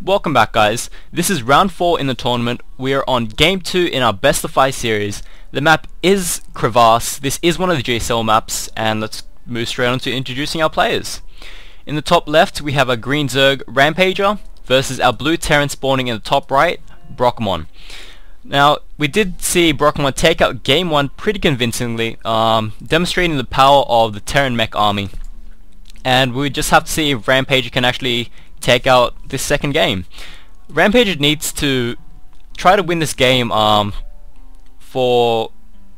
Welcome back, guys. This is round 4 in the tournament. We are on game 2 in our best of 5 series. The map is Crevasse. This is one of the GSL maps, and let's move straight on to introducing our players. In the top left we have a green Zerg Rampager versus our blue Terran spawning in the top right, Brockemon. Now, we did see Brockemon take out game 1 pretty convincingly, demonstrating the power of the Terran mech army. And we just have to see if Rampager can actually take out this second game. Rampager needs to try to win this game to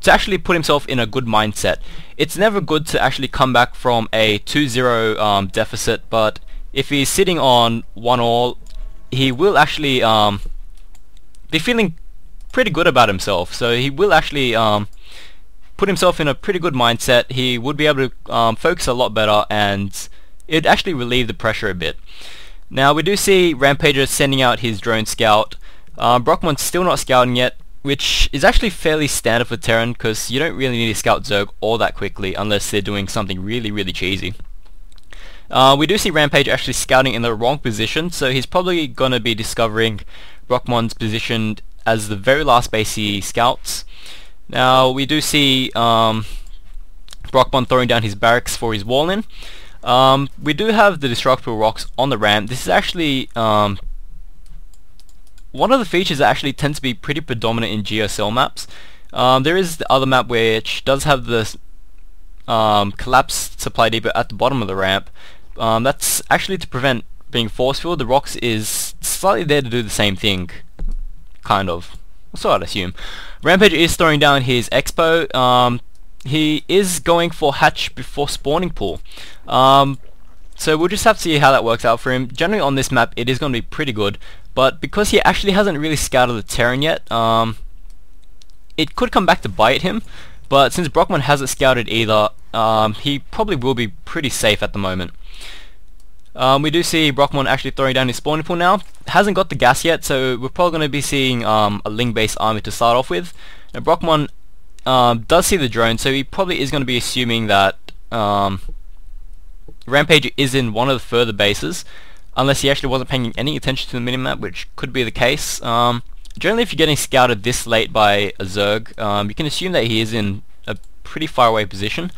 actually put himself in a good mindset. It's never good to actually come back from a 2-0 deficit, but if he's sitting on 1-all, he will actually be feeling pretty good about himself. So he will actually put himself in a pretty good mindset. He would be able to focus a lot better, and it'd actually relieve the pressure a bit. Now, we do see Rampager sending out his drone scout. Brockmon's still not scouting yet, which is actually fairly standard for Terran, because you don't really need to scout Zerg all that quickly unless they're doing something really cheesy. We do see Rampager actually scouting in the wrong position, so he's probably going to be discovering Brockmon's position as the very last base he scouts. Now, we do see Brockemon throwing down his barracks for his wall in. We do have the destructible rocks on the ramp. This is actually one of the features that actually tends to be pretty predominant in GSL maps. There is the other map which does have the collapsed supply depot at the bottom of the ramp. That's actually to prevent being force filled. The rocks is slightly there to do the same thing, kind of. So I'd assume. Rampager is throwing down his expo. He is going for hatch before spawning pool. So we'll just have to see how that works out for him. Generally on this map it is going to be pretty good, but because he actually hasn't really scouted the Terran yet, it could come back to bite him. But since Brockemon hasn't scouted either, he probably will be pretty safe at the moment. We do see Brockemon actually throwing down his spawning pool now. Hasn't got the gas yet, so we're probably going to be seeing a Ling-based army to start off with. Now, Brockemon does see the drone, so he probably is going to be assuming that Rampager is in one of the further bases, unless he actually wasn't paying any attention to the minimap, which could be the case. Generally, if you're getting scouted this late by a Zerg, you can assume that he is in a pretty far away position.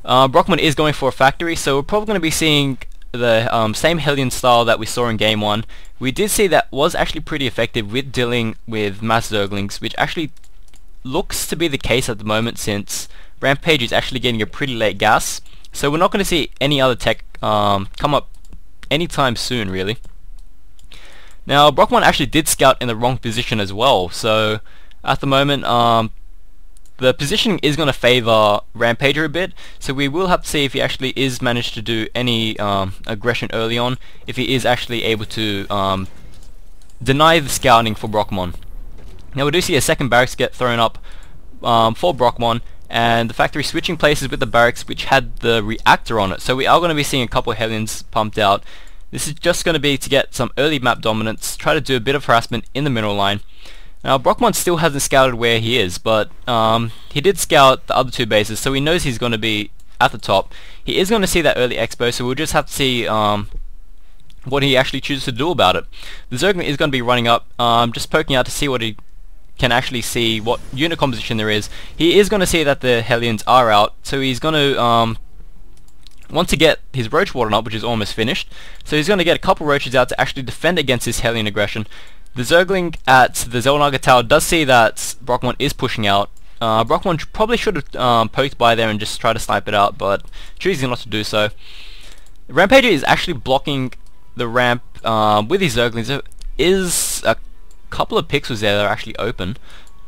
Brockemon is going for a factory, so we're probably going to be seeing the same Hellion style that we saw in game 1. We did see that was actually pretty effective with dealing with mass Zerglings, which actually looks to be the case at the moment, since Rampage is actually getting a pretty late gas. So we're not going to see any other tech come up anytime soon, really. Now, Brockemon actually did scout in the wrong position as well, so at the moment the positioning is going to favour Rampager a bit, so we will have to see if he actually is managed to do any aggression early on, if he is actually able to deny the scouting for Brockemon. Now, we do see a second barracks get thrown up for Brockemon, and the factory switching places with the barracks which had the reactor on it, so we are going to be seeing a couple of Hellions pumped out. This is just going to be to get some early map dominance, try to do a bit of harassment in the middle line. Now, Brockemon still hasn't scouted where he is, but he did scout the other two bases, so he knows he's going to be at the top. He is going to see that early expo, so we'll just have to see what he actually chooses to do about it. The Zergling is going to be running up, just poking out to see what he can actually see, what unit composition there is. He is going to see that the Hellions are out, so he's going to want to get his Roach Warden up, which is almost finished. So he's going to get a couple Roaches out to actually defend against this Hellion aggression. The Zergling at the Xel'Naga Tower does see that Brockemon is pushing out. Brockemon probably should have poked by there and just tried to snipe it out, but choosing not to do so. Rampager is actually blocking the ramp with his Zerglings. There is a couple of pixels there that are actually open.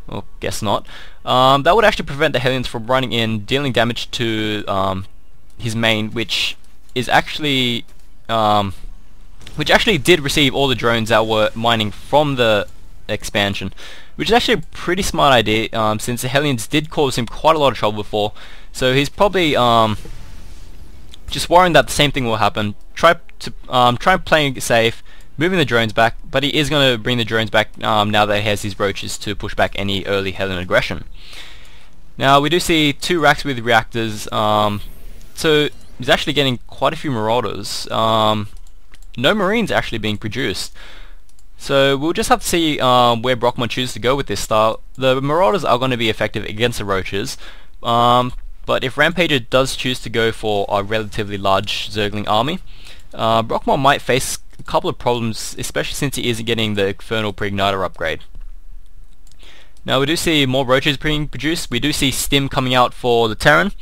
Well, guess not. That would actually prevent the Hellions from running in, dealing damage to his main, which is actually did receive all the drones that were mining from the expansion, which is actually a pretty smart idea, since the Hellions did cause him quite a lot of trouble before. So he's probably just worrying that the same thing will happen. Try playing it safe, moving the drones back, but he is going to bring the drones back now that he has his Roaches to push back any early Hellion aggression. Now, we do see 2 racks with reactors, so he's actually getting quite a few Marauders. No Marines actually being produced. So we'll just have to see where Brockemon chooses to go with this style. The Marauders are going to be effective against the Roaches, but if Rampager does choose to go for a relatively large Zergling army, Brockemon might face a couple of problems, especially since he isn't getting the Infernal Pre-Igniter upgrade. Now we do see more Roaches being produced. We do see Stim coming out for the Terran,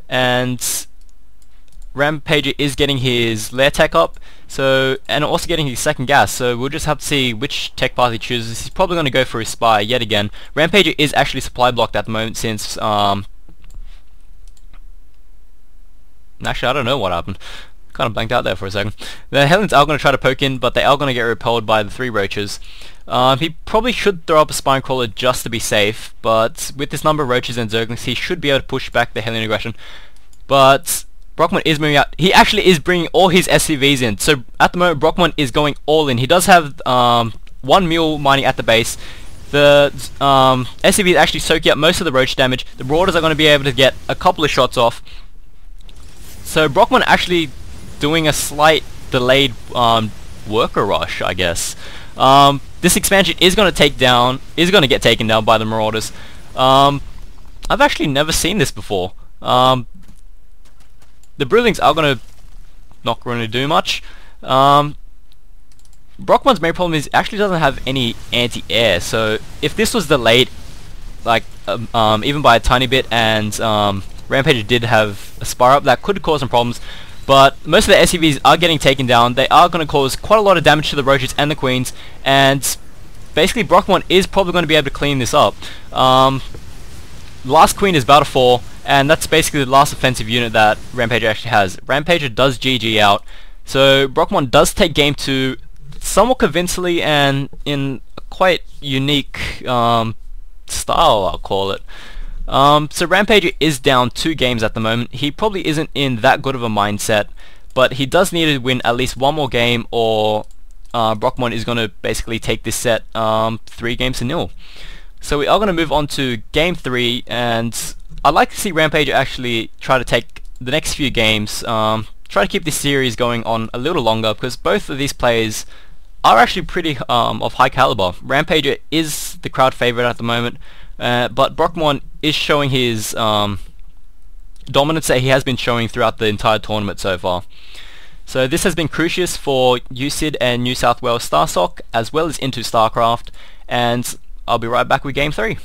and Rampager is getting his Lair Tech up, and also getting his second gas, so we'll just have to see which tech path he chooses. He's probably going to go for his Spire yet again. Rampager is actually supply blocked at the moment since, actually I don't know what happened. Kind of blanked out there for a second. The Hellions are going to try to poke in, but they are going to get repelled by the 3 Roaches. He probably should throw up a Spine Crawler just to be safe, but with this number of Roaches and Zerglings, he should be able to push back the Hellion aggression. But Brockemon is moving out. He actually is bringing all his SCVs in. So at the moment, Brockemon is going all in. He does have 1 Mule mining at the base. The SCVs actually soaking up most of the Roach damage. The Marauders are going to be able to get a couple of shots off. So Brockemon actually doing a slight delayed worker rush, I guess. This expansion is going to get taken down by the Marauders. I've actually never seen this before. The Broodlings are not going to do much. Brockmon's main problem is actually doesn't have any anti-air, so if this was delayed, like even by a tiny bit, and Rampager did have a Spire up, that could cause some problems. But most of the SCVs are getting taken down. They are going to cause quite a lot of damage to the Roaches and the Queens, and basically Brockemon is probably going to be able to clean this up. Last Queen is about to fall, and that's basically the last offensive unit that Rampager actually has. Rampager does GG out, so Brockemon does take game 2 somewhat convincingly and in a quite unique style, I'll call it. So Rampager is down 2 games at the moment. He probably isn't in that good of a mindset, but he does need to win at least 1 more game, or Brockemon is going to basically take this set 3 games to 0. So we are going to move on to game 3, and I'd like to see Rampager actually try to take the next few games, try to keep this series going on a little longer, because both of these players are actually pretty of high caliber. Rampager is the crowd favorite at the moment, but Brockemon is showing his dominance that he has been showing throughout the entire tournament so far. So this has been Crucius for USID and New South Wales StarSoc, as well as IntoStarCraft, and I'll be right back with game 3.